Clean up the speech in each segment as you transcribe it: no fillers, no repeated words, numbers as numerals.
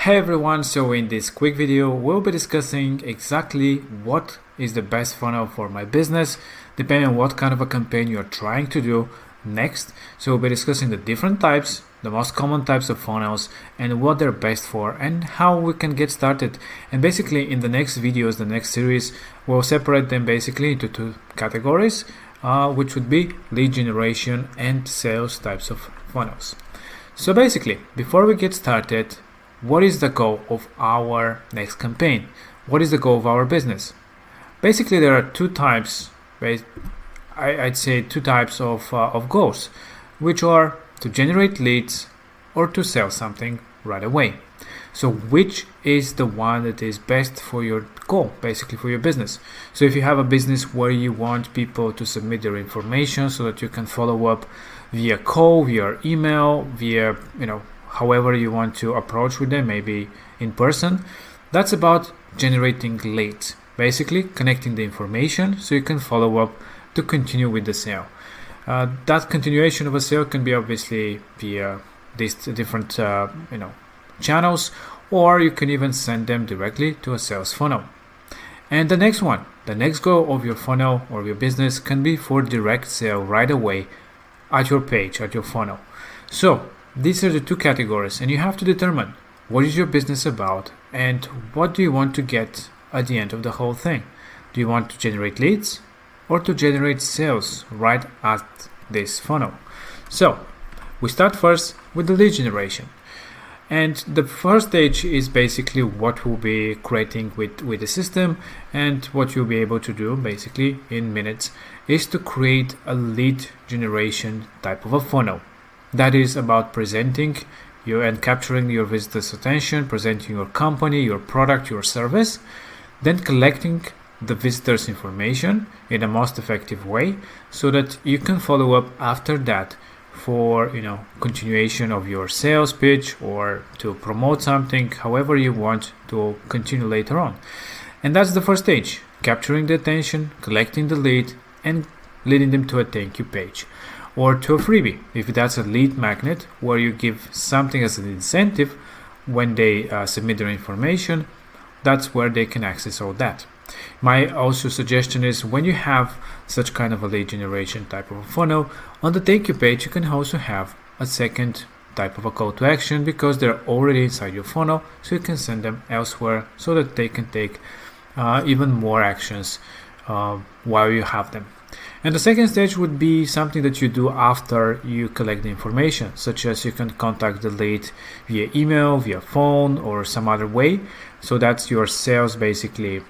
Hey everyone, so in this quick video we'll be discussing exactly what is the best funnel for my business depending on what kind of a campaign you're trying to do next. So we'll be discussing the different types, the most common types of funnels and what they're best for and how we can get started. And basically in the next videos, the next series, we'll separate them basically into two categories, which would be lead generation and sales types of funnels. So basically, before we get started, what is the goal of our next campaign? What is the goal of our business? Basically, there are two types. I'd say two types of goals, which are to generate leads or to sell something right away. So which is the one that is best for your goal, basically for your business? So if you have a business where you want people to submit their information so that you can follow up via call, via email, via however you want to approach with them, maybe in person, that's about generating leads, basically connecting the information so you can follow up to continue with the sale. That continuation of a sale can be obviously via these different channels, or you can even send them directly to a sales funnel. And the next one, the next goal of your funnel or your business can be for direct sale right away at your page, at your funnel. So these are the two categories, and you have to determine what is your business about and what do you want to get at the end of the whole thing. Do you want to generate leads or to generate sales right at this funnel? So we start first with the lead generation. And the first stage is basically what we'll be creating with the system, and what you'll be able to do basically in minutes is to create a lead generation type of a funnel. That is about presenting you and capturing your visitors' attention, presenting your company, your product, your service, then collecting the visitors' information in the most effective way so that you can follow up after that for continuation of your sales pitch or to promote something, however you want to continue later on. And that's the first stage, capturing the attention, collecting the lead and leading them to a thank you page or to a freebie, if that's a lead magnet where you give something as an incentive when they submit their information. That's where they can access all that. My also suggestion is, when you have such kind of a lead generation type of a funnel, on the thank you page you can also have a second type of a call to action, because they're already inside your funnel, so you can send them elsewhere so that they can take even more actions while you have them. And the second stage would be something that you do after you collect the information, such as you can contact the lead via email, via phone, or some other way. So that's your sales basically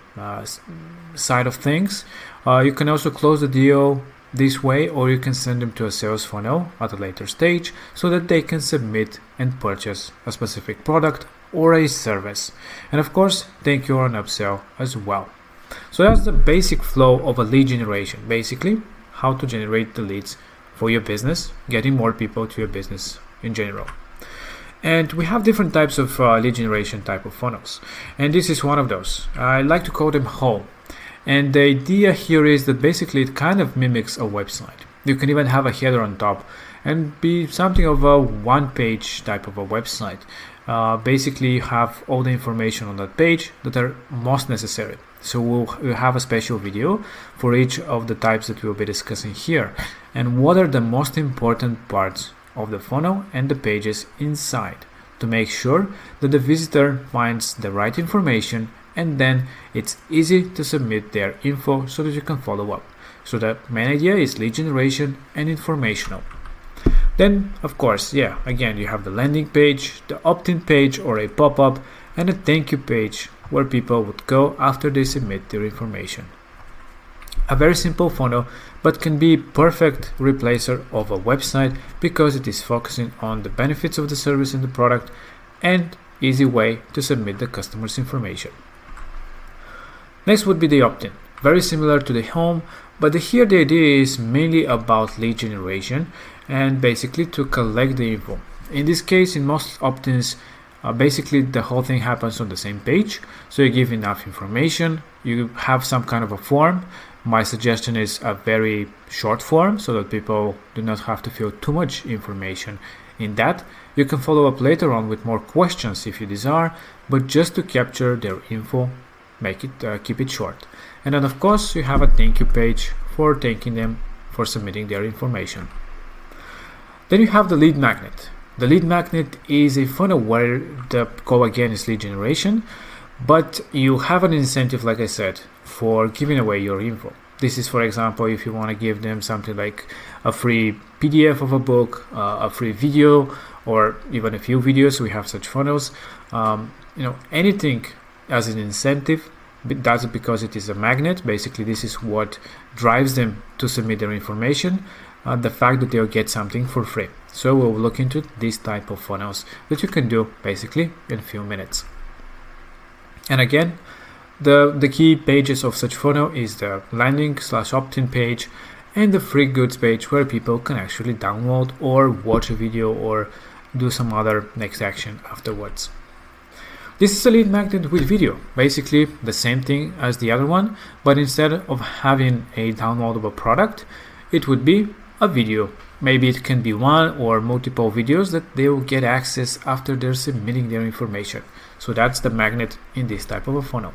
side of things. You can also close the deal this way, or you can send them to a sales funnel at a later stage so that they can submit and purchase a specific product or a service. And of course, thank you or an upsell as well. So that's the basic flow of a lead generation, basically how to generate the leads for your business, getting more people to your business in general. And we have different types of lead generation type of funnels, and this is one of those. I like to call them home. And the idea here is that basically it kind of mimics a website. You can even have a header on top and be something of a one-page type of a website. Basically you have all the information on that page that are most necessary. So we'll have a special video for each of the types that we'll be discussing here, and what are the most important parts of the funnel and the pages inside, to make sure that the visitor finds the right information, and then it's easy to submit their info so that you can follow up. So the main idea is lead generation and informational. Then of course, again, you have the landing page, the opt-in page or a pop-up, and a thank you page where people would go after they submit their information. A very simple funnel, but can be perfect replacer of a website because it is focusing on the benefits of the service and the product, and easy way to submit the customer's information. Next would be the opt-in. Very similar to the home, but here the idea is mainly about lead generation and basically to collect the info. In this case, in most opt-ins, basically the whole thing happens on the same page. So you give enough information, you have some kind of a form. My suggestion is a very short form so that people do not have to fill too much information in that. You can follow up later on with more questions if you desire, but just to capture their info, keep it short. And then of course you have a thank you page for thanking them for submitting their information. Then you have the lead magnet. The lead magnet is a funnel where the goal again is lead generation, but you have an incentive, like I said, for giving away your info. This is, for example, if you want to give them something like a free PDF of a book, a free video, or even a few videos. We have such funnels. Anything as an incentive. That's because it is a magnet. Basically, this is what drives them to submit their information. The fact that they'll get something for free. So we'll look into this type of funnels that you can do basically in a few minutes. And again, the key pages of such funnel is the landing/opt-in page and the free goods page where people can actually download or watch a video or do some other next action afterwards. This is a lead magnet with video, basically the same thing as the other one, but instead of having a downloadable product, it would be a video. Maybe it can be one or multiple videos that they will get access after they're submitting their information. So that's the magnet in this type of a funnel.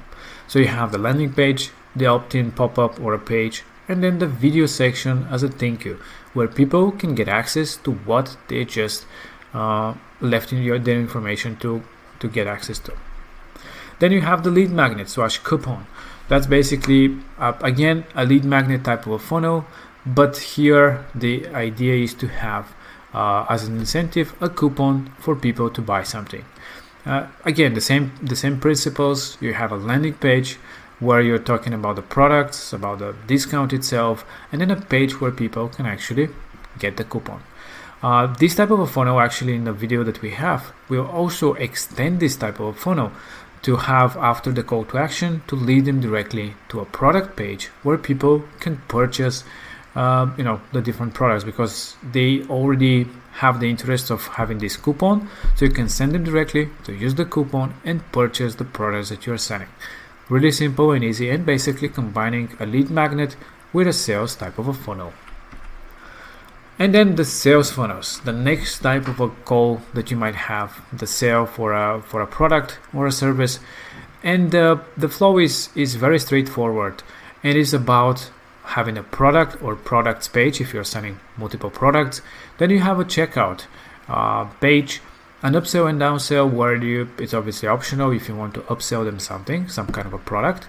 So you have the landing page, the opt-in pop-up or a page, and then the video section as a thank you, where people can get access to what they just left in their information to get access to. Then you have the lead magnet / coupon. That's basically again a lead magnet type of a funnel, but here the idea is to have as an incentive a coupon for people to buy something. Again, the same principles. You have a landing page where you're talking about the products, about the discount itself, and then a page where people can actually get the coupon. This type of a funnel, actually in the video that we have, we'll also extend this type of a funnel to have after the call to action to lead them directly to a product page where people can purchase the different products because they already have the interest of having this coupon. So you can send them directly to use the coupon and purchase the products that you're selling. Really simple and easy, and basically combining a lead magnet with a sales type of a funnel. And then the sales funnels, the next type of a goal that you might have, the sale for a product or a service. And the flow is very straightforward, and is about having a product or products page if you're selling multiple products. Then you have a checkout page, an upsell and downsell where it's obviously optional if you want to upsell them something, some kind of a product.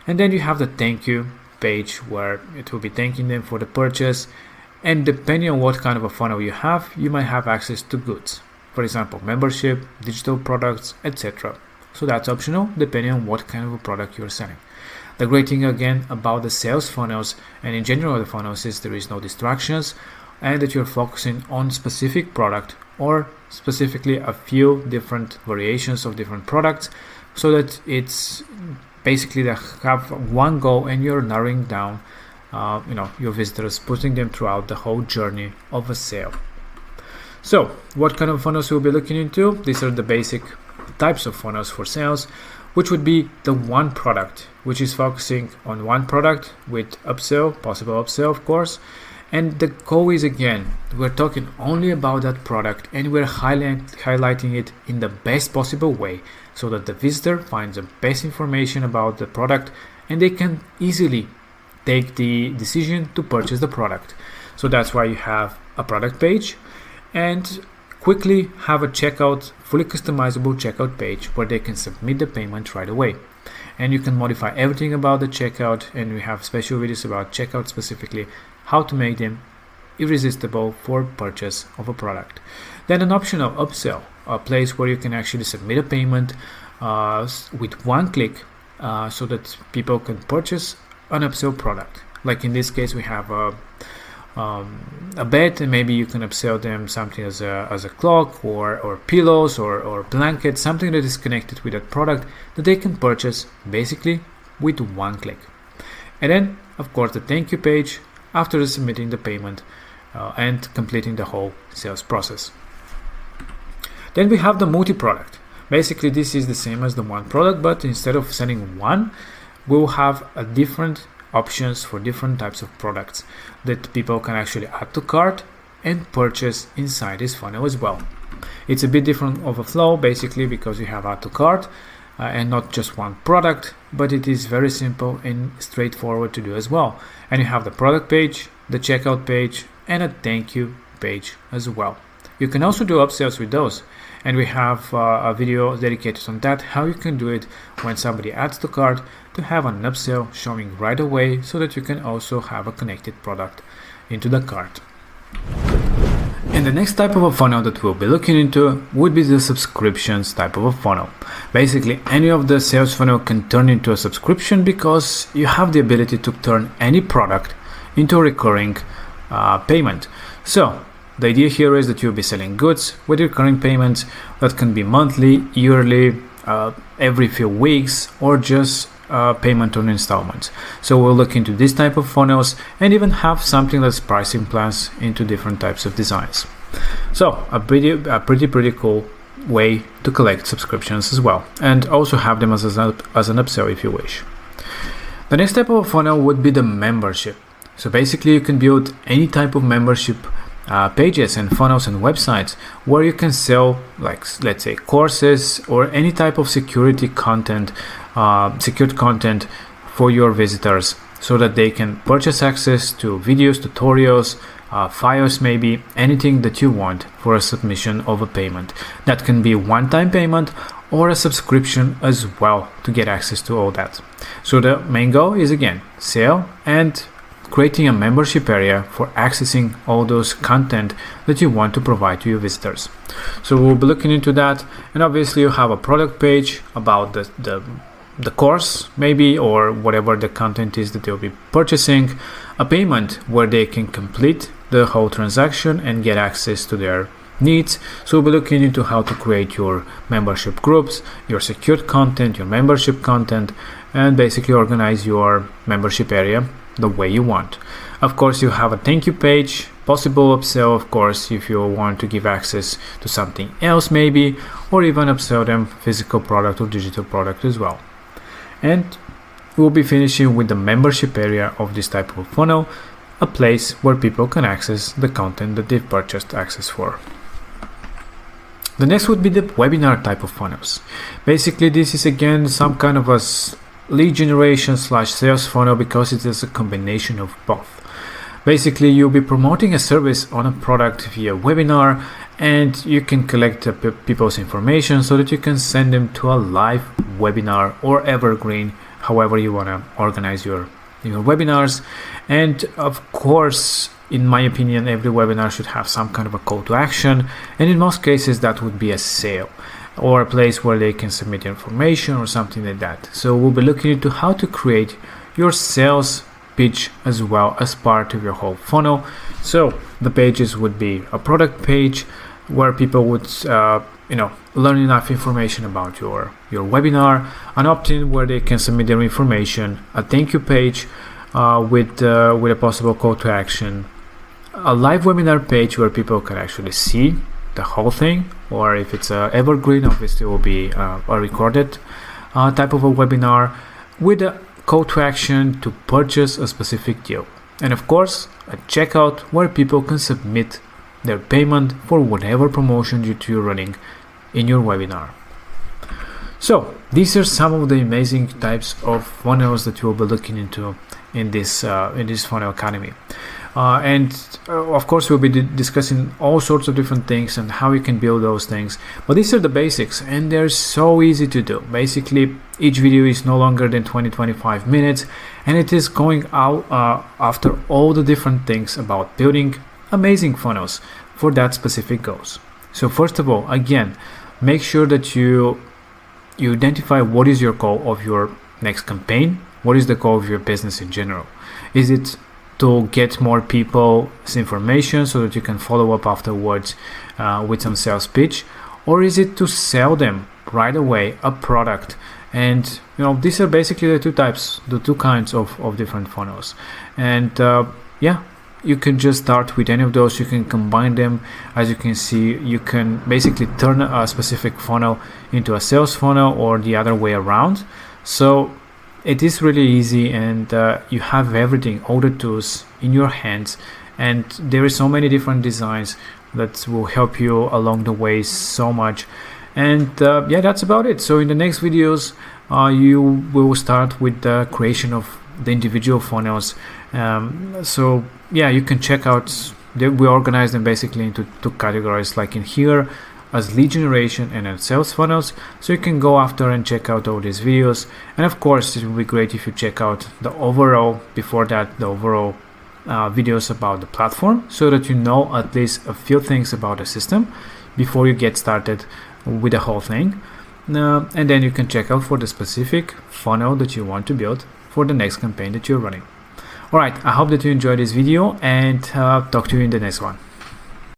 And then you have the thank you page where it will be thanking them for the purchase. And depending on what kind of a funnel you have, you might have access to goods. For example, membership, digital products, etc. So that's optional depending on what kind of a product you're selling. The great thing again about the sales funnels and in general the funnels is there is no distractions and that you're focusing on specific product or specifically a few different variations of different products, so that it's basically they have one goal and you're narrowing down your visitors, putting them throughout the whole journey of a sale. So what kind of funnels we'll be looking into? These are the basic types of funnels for sales, which would be the one product, which is focusing on one product with upsell, possible upsell of course. And the goal is, again, we're talking only about that product and we're highlighting it in the best possible way so that the visitor finds the best information about the product and they can easily take the decision to purchase the product. So that's why you have a product page and quickly have a checkout, fully customizable checkout page where they can submit the payment right away. And you can modify everything about the checkout, and we have special videos about checkout specifically, how to make them irresistible for purchase of a product. Then an optional upsell, a place where you can actually submit a payment with one click so that people can purchase an upsell product. Like in this case, we have a bed, and maybe you can upsell them something as a clock or pillows or blankets, something that is connected with that product that they can purchase basically with one click. And then of course the thank you page after submitting the payment and completing the whole sales process. Then we have the multi-product. Basically this is the same as the one product, but instead of sending one, we'll have a different options for different types of products that people can actually add to cart and purchase inside this funnel as well. It's a bit different of a flow basically because you have add to cart and not just one product, but it is very simple and straightforward to do as well. And you have the product page, the checkout page, and a thank you page as well. You can also do upsells with those, and we have a video dedicated on that, how you can do it when somebody adds to cart, to have an upsell showing right away so that you can also have a connected product into the cart. And the next type of a funnel that we'll be looking into would be the subscriptions type of a funnel. Basically, any of the sales funnel can turn into a subscription because you have the ability to turn any product into a recurring payment. So the idea here is that you'll be selling goods with recurring payments that can be monthly, yearly, every few weeks, or just payment on installments. So we'll look into this type of funnels and even have something that's pricing plans into different types of designs. So a pretty cool way to collect subscriptions as well, and also have them as an upsell if you wish. The next type of funnel would be the membership. So basically you can build any type of membership pages and funnels and websites where you can sell, like, let's say, courses or any type of secured content for your visitors, so that they can purchase access to videos, tutorials, files, maybe anything that you want for a submission of a payment. That can be one-time payment or a subscription as well to get access to all that. So the main goal is, again, sell and creating a membership area for accessing all those content that you want to provide to your visitors. So we'll be looking into that, and obviously you have a product page about the course maybe, or whatever the content is that they'll be purchasing, a payment where they can complete the whole transaction and get access to their needs. So we'll be looking into how to create your membership groups, your secured content, your membership content, and basically organize your membership area the way you want. Of course, you have a thank you page, possible upsell, of course, if you want to give access to something else maybe, or even upsell them physical product or digital product as well. And we'll be finishing with the membership area of this type of funnel, a place where people can access the content that they've purchased access for. The next would be the webinar type of funnels. Basically, this is again some kind of a lead generation / sales funnel because it is a combination of both. Basically, you'll be promoting a service on a product via webinar, and you can collect people's information so that you can send them to a live webinar or evergreen, however you want to organize your webinars. And of course, in my opinion, every webinar should have some kind of a call to action, and in most cases that would be a sale or a place where they can submit information or something like that. So we'll be looking into how to create your sales pitch as well as part of your whole funnel. So the pages would be a product page where people would learn enough information about your webinar, an opt-in where they can submit their information, a thank you page with a possible call to action, a live webinar page where people can actually see the whole thing, or if it's a evergreen, obviously it will be a recorded type of a webinar with a call to action to purchase a specific deal, and of course a checkout where people can submit their payment for whatever promotion you're running in your webinar. So these are some of the amazing types of funnels that you will be looking into in this Funnel Academy. Of course, we'll be discussing all sorts of different things and how you can build those things. But these are the basics, and they're so easy to do. Basically, each video is no longer than 20-25 minutes, and it is going out after all the different things about building amazing funnels for that specific goals. So first of all, again, make sure that you identify what is your goal of your next campaign. What is the goal of your business in general? Is it to get more people's information so that you can follow up afterwards with some sales pitch, or is it to sell them right away a product? And these are basically the two kinds of different funnels. And you can just start with any of those. You can combine them. As you can see, you can basically turn a specific funnel into a sales funnel or the other way around. So it is really easy, and you have everything, all the tools in your hands, and there is so many different designs that will help you along the way so much. And yeah, that's about it. So in the next videos you will start with the creation of the individual funnels. So yeah, you can check out, we organize them basically into two categories, like in here as lead generation and then sales funnels. So you can go after and check out all these videos, and of course it would be great if you check out the overall, before that, the overall videos about the platform, so that you know at least a few things about the system before you get started with the whole thing. And then you can check out for the specific funnel that you want to build for the next campaign that you're running. Alright, I hope that you enjoyed this video, and talk to you in the next one.